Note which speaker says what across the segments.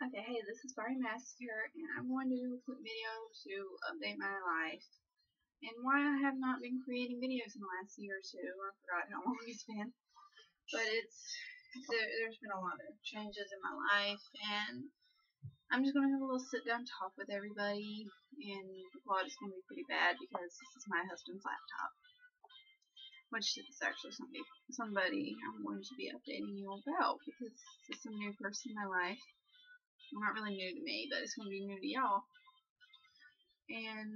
Speaker 1: Okay, hey, this is Barry Massacre, and I'm going to do a quick video to update my life and why I have not been creating videos in the last year or two. I forgot how long it's been, but there's been a lot of changes in my life, and I'm just going to have a little sit down talk with everybody, and the quality is going to be pretty bad because this is my husband's laptop, which is actually somebody I'm going to be updating you about because this is a new person in my life. Not really new to me, but it's going to be new to y'all. And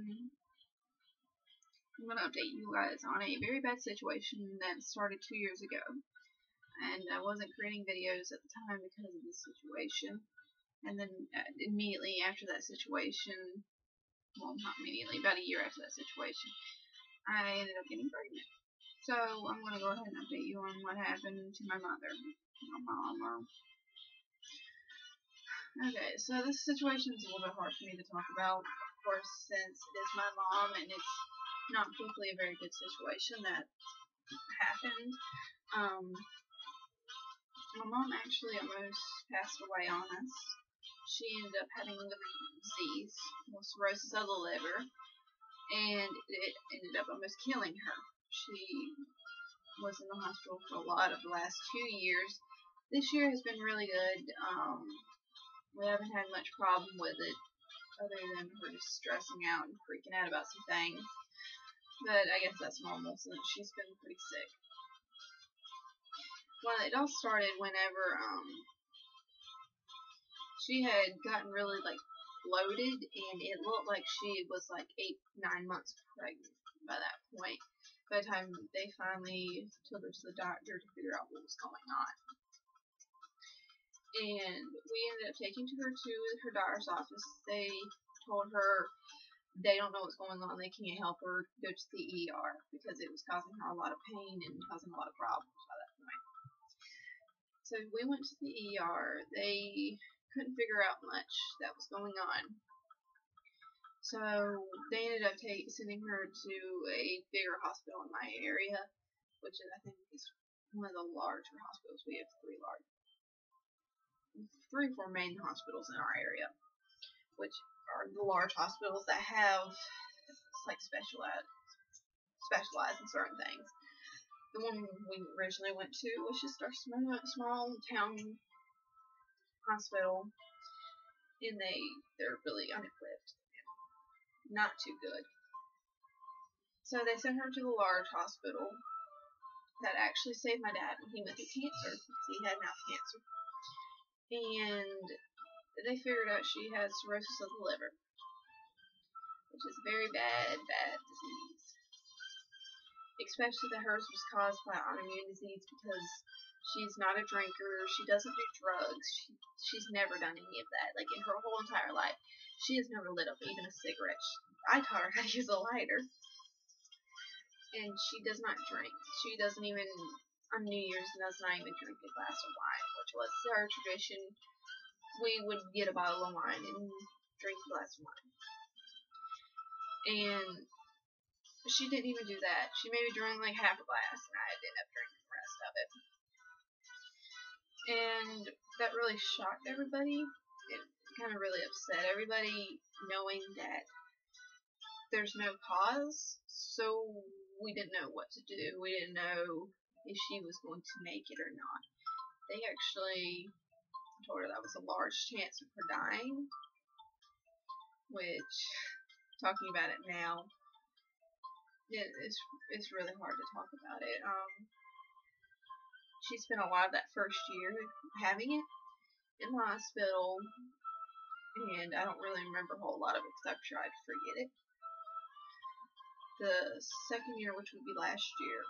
Speaker 1: I'm going to update you guys on a very bad situation that started 2 years ago. And I wasn't creating videos at the time because of this situation. And then immediately after that situation, well, not immediately, about a year after that situation, I ended up getting pregnant. So I'm going to go ahead and update you on what happened to my mother, my mom. Okay, so this situation is a little bit hard for me to talk about, of course, since it is my mom and it's not quickly a very good situation that happened. My mom actually almost passed away on us. She ended up having liver disease, cirrhosis of the liver, and it ended up almost killing her. She was in the hospital for a lot of the last 2 years. This year has been really good. We haven't had much problem with it, other than her just stressing out and freaking out about some things. But I guess that's normal since she's been pretty sick. Well, it all started whenever she had gotten really bloated, and it looked like she was 8-9 months pregnant by that point. By the time they finally took her to the doctor to figure out what was going on. And we ended up taking her to her doctor's office. They told her they don't know what's going on. They can't help her. Go to the ER because it was causing her a lot of pain and causing a lot of problems by that point. So we went to the ER. They couldn't figure out much that was going on. So they ended up sending her to a bigger hospital in my area, which I think is one of the larger hospitals. We have 3 or 4 main hospitals in our area, which are the large hospitals that have specialize in certain things. The one we originally went to was just our small town hospital, and they're really unequipped, not too good. So they sent her to the large hospital that actually saved my dad when he went through cancer, because he had mouth cancer. And they figured out she has cirrhosis of the liver, which is a very bad disease. Especially that hers was caused by autoimmune disease, because she's not a drinker, she doesn't do drugs, she's never done any of that. In her whole entire life, she has never lit up even a cigarette. I taught her how to use a lighter. And she does not drink. She doesn't even, on New Year's, does not even drink a glass of wine, which was our tradition. We would get a bottle of wine and drink a glass of wine. And she didn't even do that. She maybe drank half a glass, and I ended up drinking the rest of it. And that really shocked everybody. It kind of really upset everybody, knowing that there's no cause. So we didn't know what to do. We didn't know if she was going to make it or not. They actually told her that was a large chance of her dying, which, talking about it now, it's really hard to talk about it. She spent a lot of that first year having it in the hospital, and I don't really remember a whole lot of it because I've tried to forget it. The second year, which would be last year,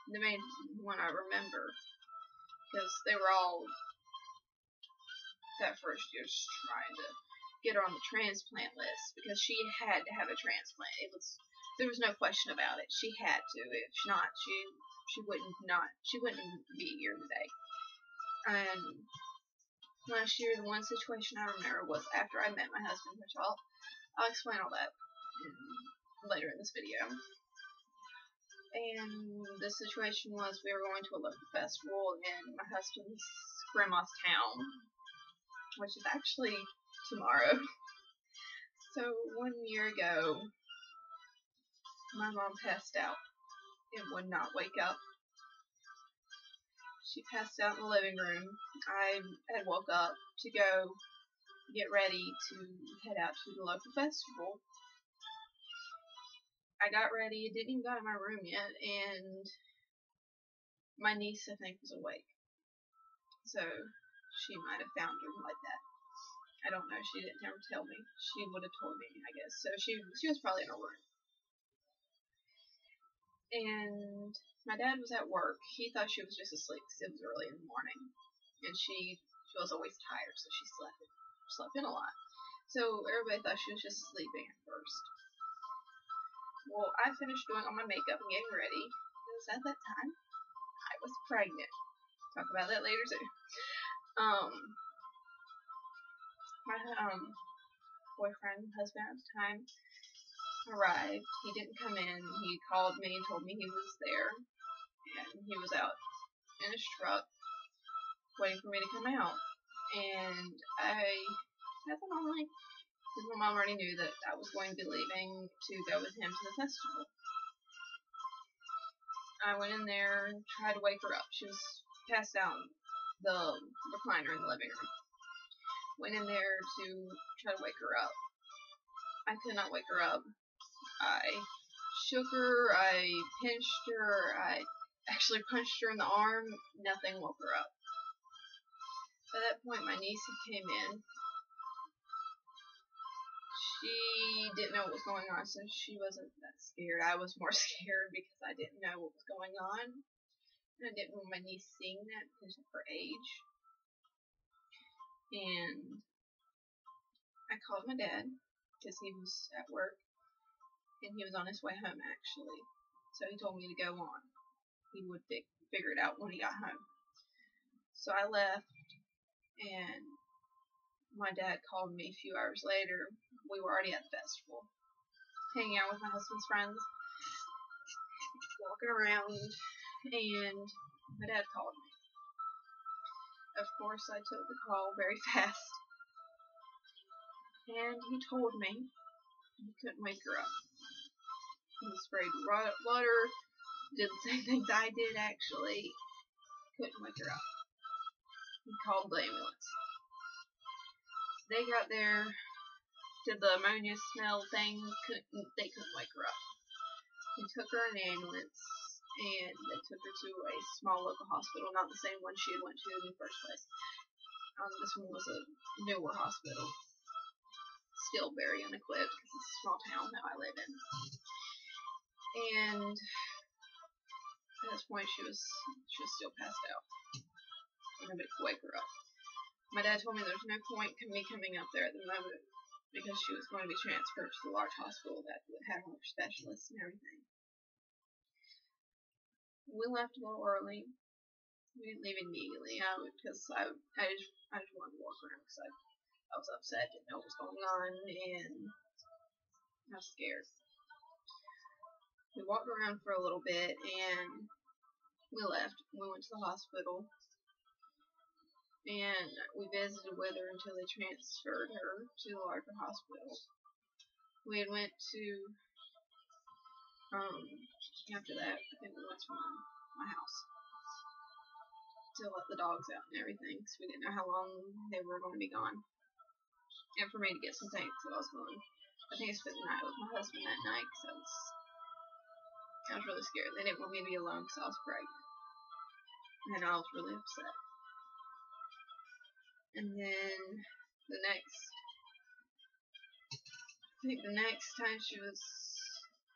Speaker 1: the main one I remember, because they were all that first year just trying to get her on the transplant list, because she had to have a transplant. There was no question about it. She had to. If not, she wouldn't be here today. And last year, the one situation I remember was after I met my husband, which I'll explain all that later in this video. And the situation was we were going to a local festival in my husband's grandma's town, which is actually tomorrow. So 1 year ago, my mom passed out and would not wake up. She passed out in the living room. I had woke up to go get ready to head out to the local festival. I got ready, didn't even go to my room yet, and my niece, I think, was awake. So she might have found her like that. I don't know. She didn't ever tell me. She would have told me, I guess. So she was probably in her room. And my dad was at work. He thought she was just asleep because it was early in the morning. And she was always tired, so she slept in a lot. So everybody thought she was just sleeping at first. Well, I finished doing all my makeup and getting ready. It was at that time I was pregnant. Talk about that later too. My boyfriend, husband at the time, arrived. He didn't come in. He called me and told me he was there, and he was out in his truck waiting for me to come out. And I thought, like, because my mom already knew that I was going to be leaving to go with him to the festival. I went in there and tried to wake her up. She was passed out in the recliner in the living room. Went in there to try to wake her up. I could not wake her up. I shook her, I pinched her, I actually punched her in the arm. Nothing woke her up. At that point, my niece came in. She didn't know what was going on, so she wasn't that scared. I was more scared because I didn't know what was going on. And I didn't want my niece seeing that because of her age. And I called my dad because he was at work. And he was on his way home, actually. So he told me to go on. He would figure it out when he got home. So I left, and my dad called me a few hours later. We were already at the festival, hanging out with my husband's friends, walking around, and my dad called me. Of course, I took the call very fast, and he told me he couldn't wake her up. He sprayed water, did the same things I did, actually. Couldn't wake her up. He called the ambulance. They got there, did the ammonia smell thing, they couldn't wake her up. They took her in the ambulance, and they took her to a small local hospital, not the same one she had went to in the first place. This one was a newer hospital. Still very unequipped, because it's a small town that I live in. And at this point, she was still passed out. Nobody could wake her up. My dad told me there's no point in me coming up there at the moment because she was going to be transferred to the large hospital that would have more specialists and everything. We left a little early. We didn't leave immediately because I just wanted to walk around because I was upset, didn't know what was going on, and I was scared. We walked around for a little bit and we left. We went to the hospital. And we visited with her until they transferred her to the larger hospital. We had went to, after that, I think we went to my house to let the dogs out and everything, because we didn't know how long they were going to be gone. And for me to get some things, so I think I spent the night with my husband that night, because I was really scared. They didn't want me to be alone because I was pregnant. And I was really upset. And then the next time she was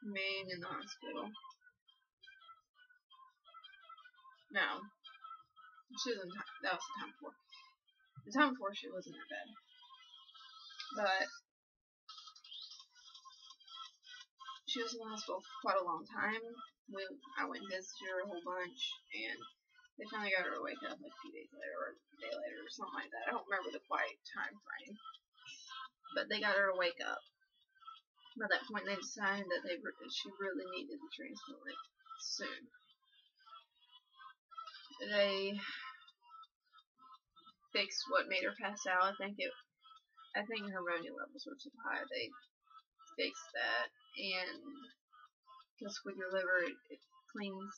Speaker 1: made in the hospital. No. That was the time before. The time before she wasn't that bad. But she was in the hospital for quite a long time. I went and visited her a whole bunch, and they finally got her to wake up like a few days later, or a day later, or something like that. I don't remember the quite time frame. But they got her to wake up. By that point, they decided that she really needed the transplant. soon. They fixed what made her pass out. I think her ammonia levels were too high. They fixed that, and because with your liver, it cleans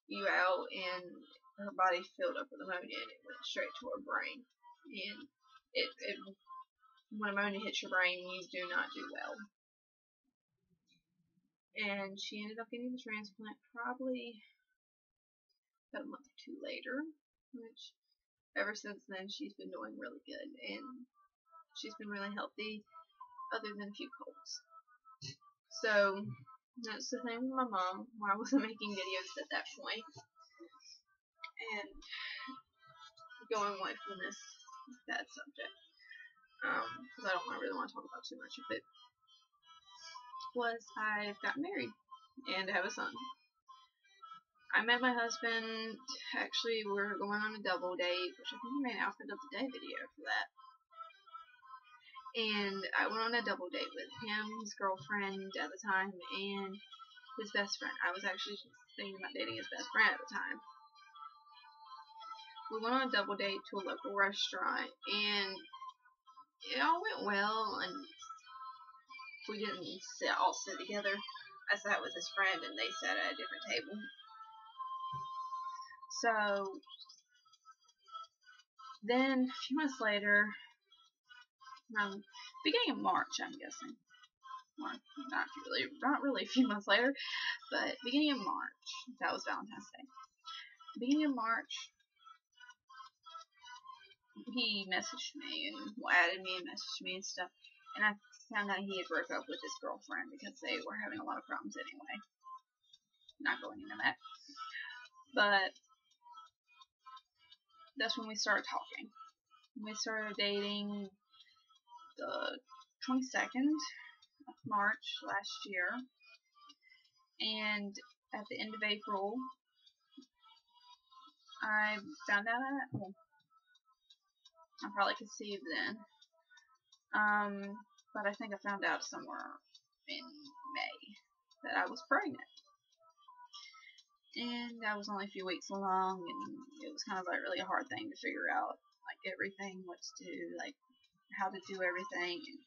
Speaker 1: you out, and her body filled up with ammonia, and it went straight to her brain. And when ammonia hits your brain, you do not do well. And she ended up getting the transplant probably about a month or two later, which ever since then she's been doing really good, and she's been really healthy other than a few colds. So that's the thing with my mom, why I wasn't making videos at that point. And going away from this bad subject, because I don't really want to talk about too much of it, was I've gotten married and have a son. I met my husband, actually we were going on a double date, which I think I made an outfit of the day video for that. And I went on a double date with him, his girlfriend at the time, and his best friend. I was actually thinking about dating his best friend at the time. We went on a double date to a local restaurant, and it all went well, and we didn't all sit together. I sat with his friend, and they sat at a different table. So then a few months later, beginning of March, I'm guessing. Or not really a few months later, but beginning of March. That was Valentine's Day. Beginning of March, he messaged me and added me and messaged me and stuff, and I found out he had broke up with his girlfriend because they were having a lot of problems anyway. Not going into that, but that's when we started talking. We started dating the 22nd of March last year, and at the end of April, I found out I probably conceived then, but I think I found out somewhere in May that I was pregnant. And I was only a few weeks along, and it was kind of like really a hard thing to figure out, like everything, what to do, like how to do everything. And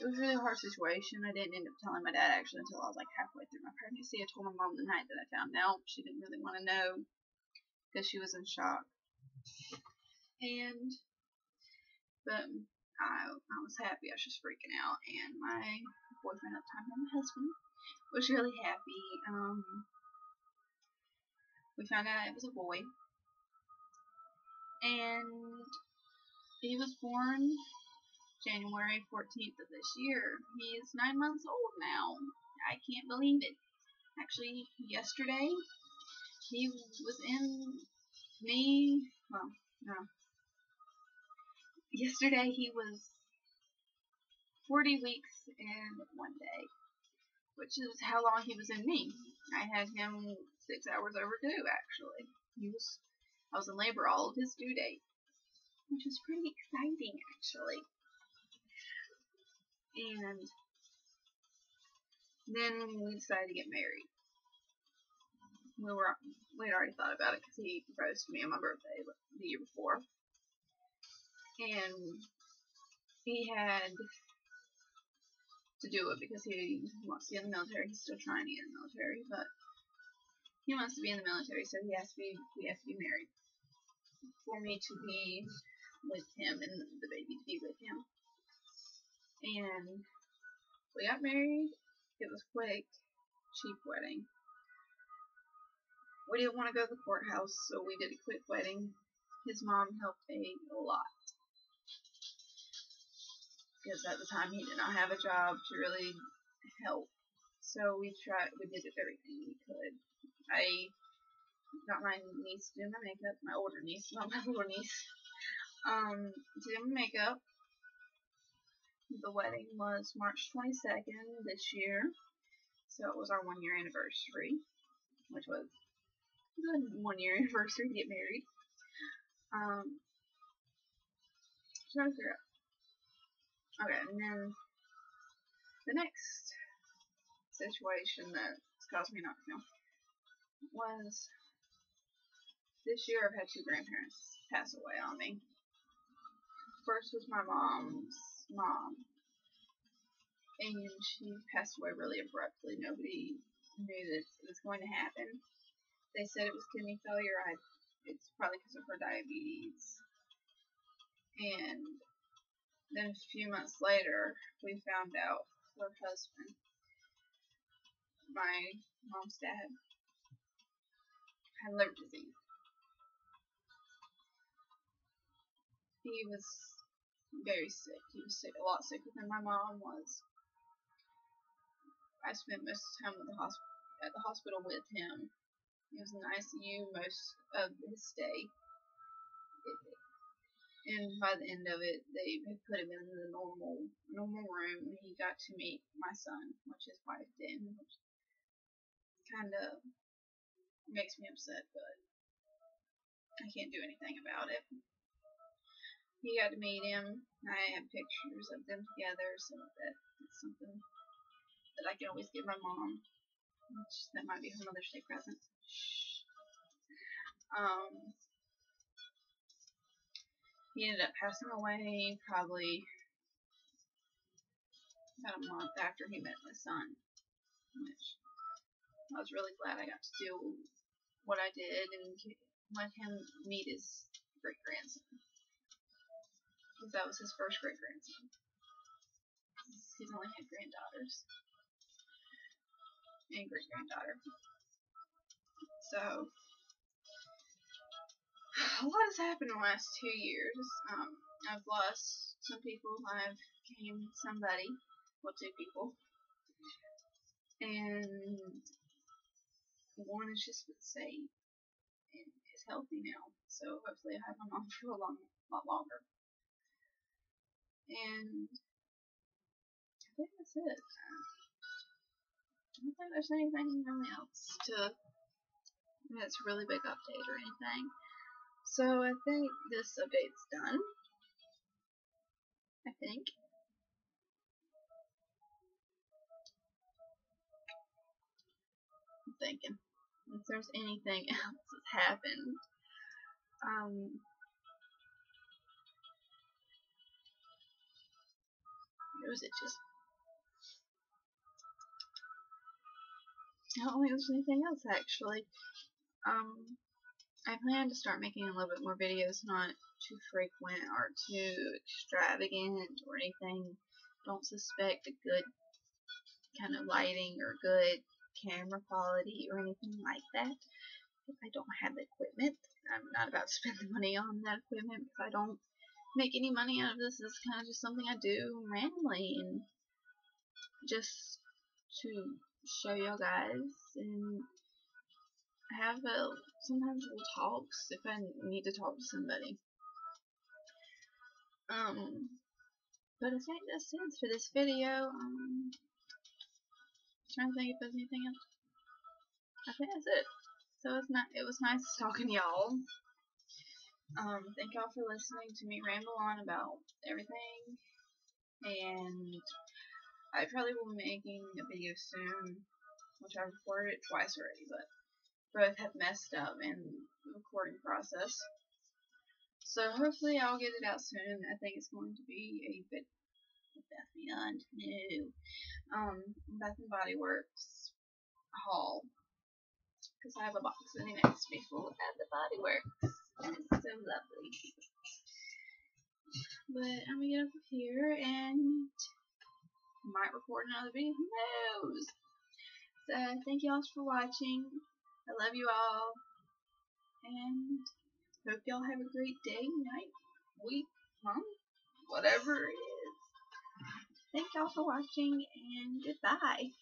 Speaker 1: it was a really hard situation. I didn't end up telling my dad actually until I was like halfway through my pregnancy. I told my mom the night that I found out. She didn't really want to know because she was in shock. But I was happy. I was just freaking out, and my boyfriend at the time, my husband, was really happy. We found out it was a boy, and he was born January 14th of this year. He is 9 months old now. I can't believe it. Actually, yesterday, he was in me. Well, no. Yesterday, he was 40 weeks and 1 day, which is how long he was in me. I had him 6 hours overdue, actually. I was in labor all of his due date, which was pretty exciting, actually. And then we decided to get married. We had already thought about it because he proposed to me on my birthday the year before, and he had to do it because he wants to be in the military. He's still trying to get in the military, but he wants to be in the military, so we have to be married for me to be with him and the baby to be with him. And we got married. It was quick, cheap wedding. We didn't want to go to the courthouse, so we did a quick wedding. His mom helped a lot, because at the time he did not have a job to really help. So we did everything we could. I got my niece to do my makeup, my older niece, not my little niece, to do my makeup. The wedding was March 22nd this year, so it was our 1 year anniversary, which was a good 1 year anniversary to get married. Trying to figure out. Okay, and then the next situation that caused me not to film was this year I've had 2 grandparents pass away on me. First was my mom's mom, and she passed away really abruptly. Nobody knew that it was going to happen. They said it was kidney failure. It's probably because of her diabetes. And then a few months later, we found out her husband, my mom's dad, had liver disease. He was very sick. He was sick, a lot sicker than my mom was. I spent most of the time at the hospital with him. He was in the ICU most of his stay. And by the end of it, they had put him in the normal room, and he got to meet my son, which his wife did, which kind of makes me upset, but I can't do anything about it. He got to meet him. I have pictures of them together, so that's something that I can always give my mom, which that might be her Mother's Day present. He ended up passing away probably about a month after he met my son, which I was really glad I got to do what I did and let him meet his great-grandson, because that was his first great-grandson. He's only had granddaughters and great-granddaughter. So, a lot has happened in the last 2 years. I've lost some people. I've gained somebody. Well, 2 people. And one has just been safe and is healthy now. So, hopefully I have my mom for a lot longer. And I think that's it. I don't think there's anything really else that's a really big update or anything. So I think this update's done. I think. I'm thinking if there's anything else that's happened. Or was it just... I don't think there's anything else actually. I plan to start making a little bit more videos, not too frequent or too extravagant or anything. Don't suspect a good kind of lighting or good camera quality or anything like that. If I don't have the equipment, I'm not about to spend the money on that equipment because I don't make any money out of this. It's kind of just something I do randomly and just to show y'all guys and have sometimes little talks if I need to talk to somebody. But I think that's it for this video. Trying to think if there's anything else. I think that's it. So it was nice talking to y'all. Thank y'all for listening to me ramble on about everything. And I probably will be making a video soon, which I've recorded it twice already, but both have messed up in the recording process. So hopefully I'll get it out soon. I think it's going to be a Bath & Beyond. No. Bath & Body Works haul. Because I have a box sitting next to me full of Bath & Body Works. And it's so lovely. But I'm going to get over here and might record another video. Who knows? So thank you all for watching. I love you all. And hope y'all have a great day, night, week, month, whatever it is. Thank y'all for watching, and goodbye.